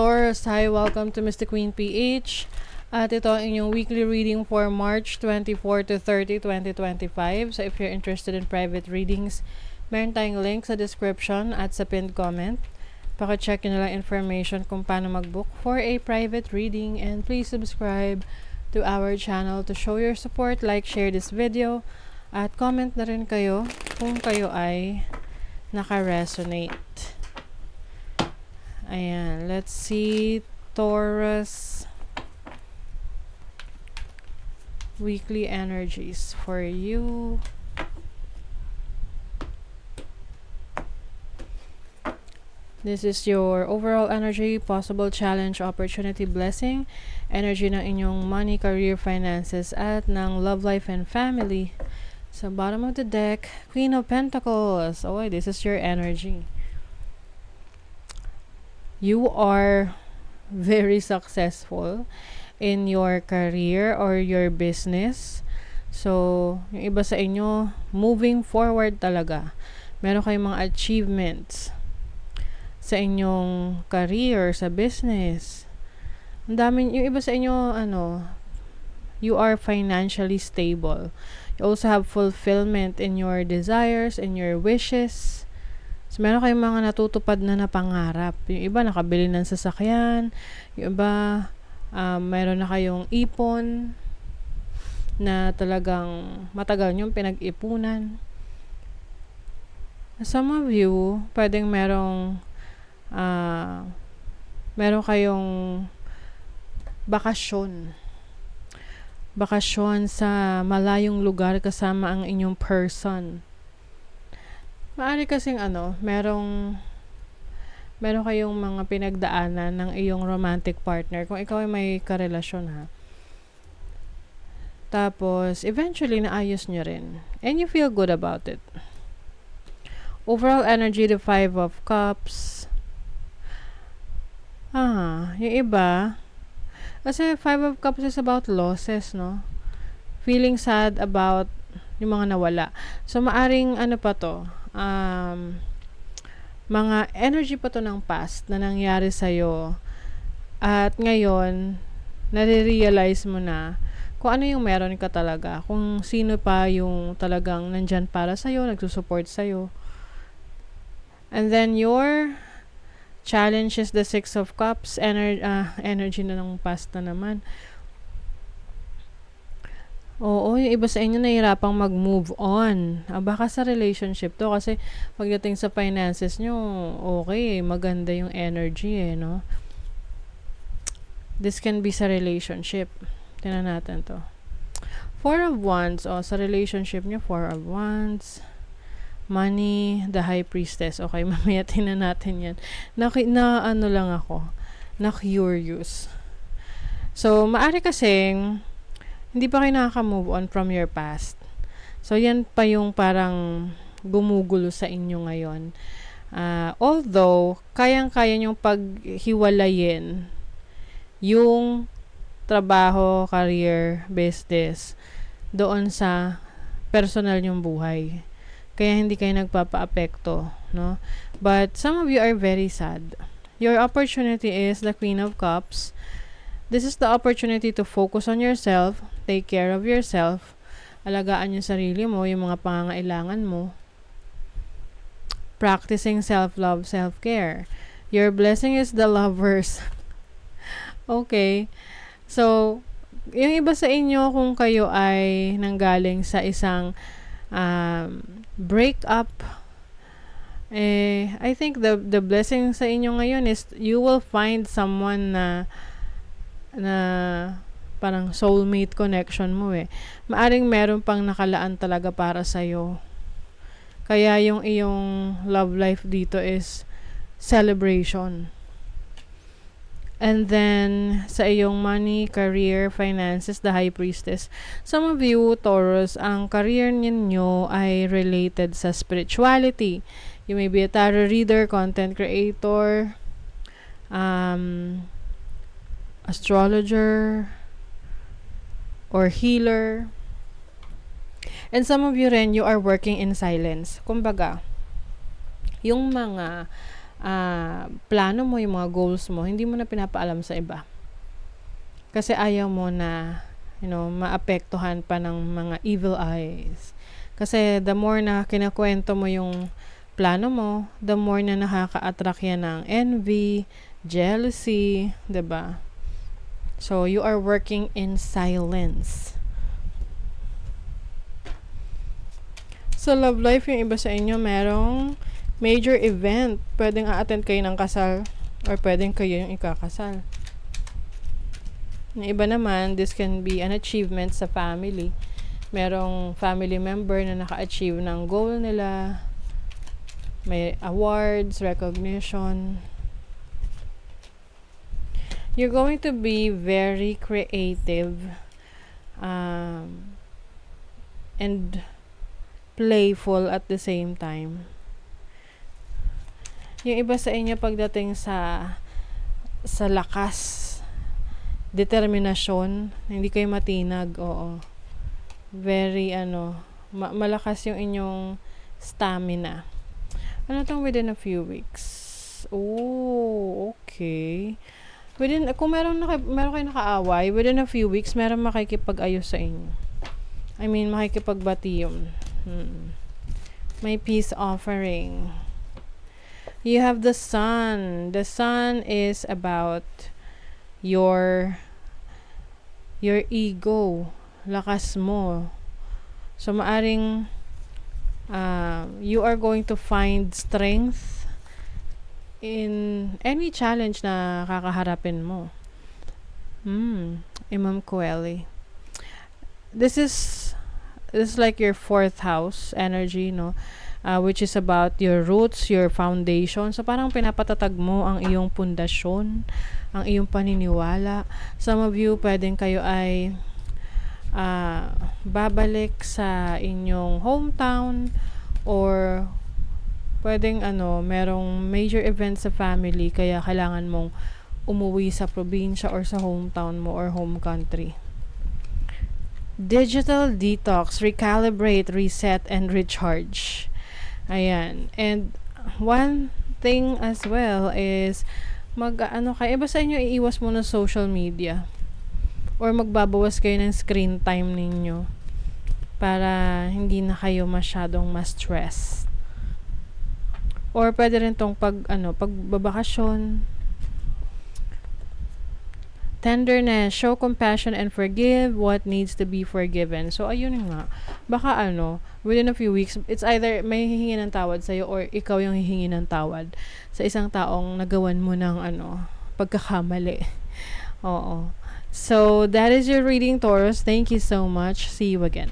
Taurus! Hi, welcome to Mystic Queen PH. At ito ang inyong weekly reading for March 24 to 30, 2025. So if you're interested in private readings, meron tayong link sa description at sa pinned comment. Paka-check nyo lang information kung paano mag-book for a private reading. And please subscribe to our channel to show your support. Like, share this video. At comment na rin kayo kung kayo ay naka-resonate. Ayan, let's see Taurus weekly energies for you. This is your overall energy, possible challenge, opportunity, blessing, energy ng inyong money, career, finances, at ng love life and family. Sa bottom of the deck, Queen of Pentacles. Oh, this is your energy. You are very successful in your career or your business. So, yung iba sa inyo, moving forward talaga. Meron kayong mga achievements sa inyong career, sa business. Ang dami, yung iba sa inyo, you are financially stable. You also have fulfillment in your desires, in your wishes. So, meron kayong mga natutupad na pangarap. Yung iba, nakabili ng sasakyan. Yung iba, meron na kayong ipon na talagang matagal nyong pinag-ipunan. Some of you, pwedeng meron kayong bakasyon. Bakasyon sa malayong lugar kasama ang inyong person. Maari kasing meron kayong mga pinagdaanan ng iyong romantic partner kung ikaw ay may karelasyon ha. Tapos, eventually, naayos nyo rin. And you feel good about it. Overall energy, the 5 of Cups. Yung iba, kasi 5 of Cups is about losses, no? Feeling sad about yung mga nawala. So, maaring pa to? Mga energy pa to ng past na nangyari sa'yo at ngayon nare-realize mo na kung ano yung meron ka talaga, kung sino pa yung talagang nandyan para sa'yo, nagsusupport sa'yo. And then your challenge is the 6 of Cups, energy na ng past na naman. Oo, yung iba sa inyo nahihirapang mag-move on. Baka sa relationship to kasi pagdating sa finances nyo, okay, maganda yung energy no? This can be sa relationship. Tingnan natin to. 4 of Wands, sa relationship nyo, 4 of Wands. Money, the High Priestess. Okay, mamaya tingnan natin yan. Na-curious. So, maari kasing hindi pa kayo nakaka-move on from your past. So, yan pa yung parang gumugulo sa inyo ngayon. Although, kayang-kaya nyong paghiwalayin yung trabaho, career, business doon sa personal nyong buhay. Kaya hindi kayo nagpapa-apekto, no? But some of you are very sad. Your opportunity is the Queen of Cups. This is the opportunity to focus on yourself, take care of yourself, alagaan yung sarili mo, yung mga pangangailangan mo. Practicing self-love, self-care. Your blessing is the Lovers. Okay. So, yung iba sa inyo, kung kayo ay nanggaling sa isang breakup, I think the blessing sa inyo ngayon is you will find someone na parang soulmate connection mo Maaring meron pang nakalaan talaga para sa'yo. Kaya yung iyong love life dito is celebration. And then, sa iyong money, career, finances, the High Priestess. Some of you, Taurus, ang career ninyo ay related sa spirituality. You may be a tarot reader, content creator, astrologer, or healer. And some of you rin, you are working in silence. Kumbaga, yung mga plano mo, yung mga goals mo, hindi mo na pinapaalam sa iba. Kasi ayaw mo na, maapektuhan pa ng mga evil eyes. Kasi the more na kinakwento mo yung plano mo, the more na nakaka-attract yan ng envy, jealousy, 'di ba? So, you are working in silence. Sa love life, yung iba sa inyo, merong major event. Pwedeng a-attend kayo ng kasal or pwedeng kayo yung ikakasal. Yung iba naman, this can be an achievement sa family. Merong family member na naka-achieve ng goal nila. May awards, recognition. You're going to be very creative and playful at the same time. Yung iba sa inyo pagdating sa lakas, determinasyon, hindi kayo matinag, oo. Very malakas yung inyong stamina. Ano tong within a few weeks? Oh, okay. Kung meron kayo nakaaway, within a few weeks, meron makikipag-ayos sa inyo. I mean, makikipagbati yun. May peace offering. You have the sun. The sun is about your ego, lakas mo. So, maaring you are going to find strength in any challenge na kakaharapin mo. Imam Kueli. This is like your 4th house energy, no? Which is about your roots, your foundation. So, parang pinapatatag mo ang iyong pundasyon, ang iyong paniniwala. Some of you, pwedeng kayo ay babalik sa inyong hometown or pwedeng merong major event sa family kaya kailangan mong umuwi sa probinsya or sa hometown mo or home country. Digital detox, recalibrate, reset, and recharge. Ayan. And one thing as well is iba sa inyo iiwas muna social media or magbabawas kayo ng screen time ninyo para hindi na kayo masyadong ma-stress. Or pwede rin tong pagbabakasyon. Tenderness, show compassion and forgive what needs to be forgiven. So, ayun nga. Baka within a few weeks, it's either may hihingi ng tawad sa'yo or ikaw yung hihingi ng tawad sa isang taong nagawan mo ng pagkakamali. Oo. So, that is your reading, Taurus. Thank you so much. See you again.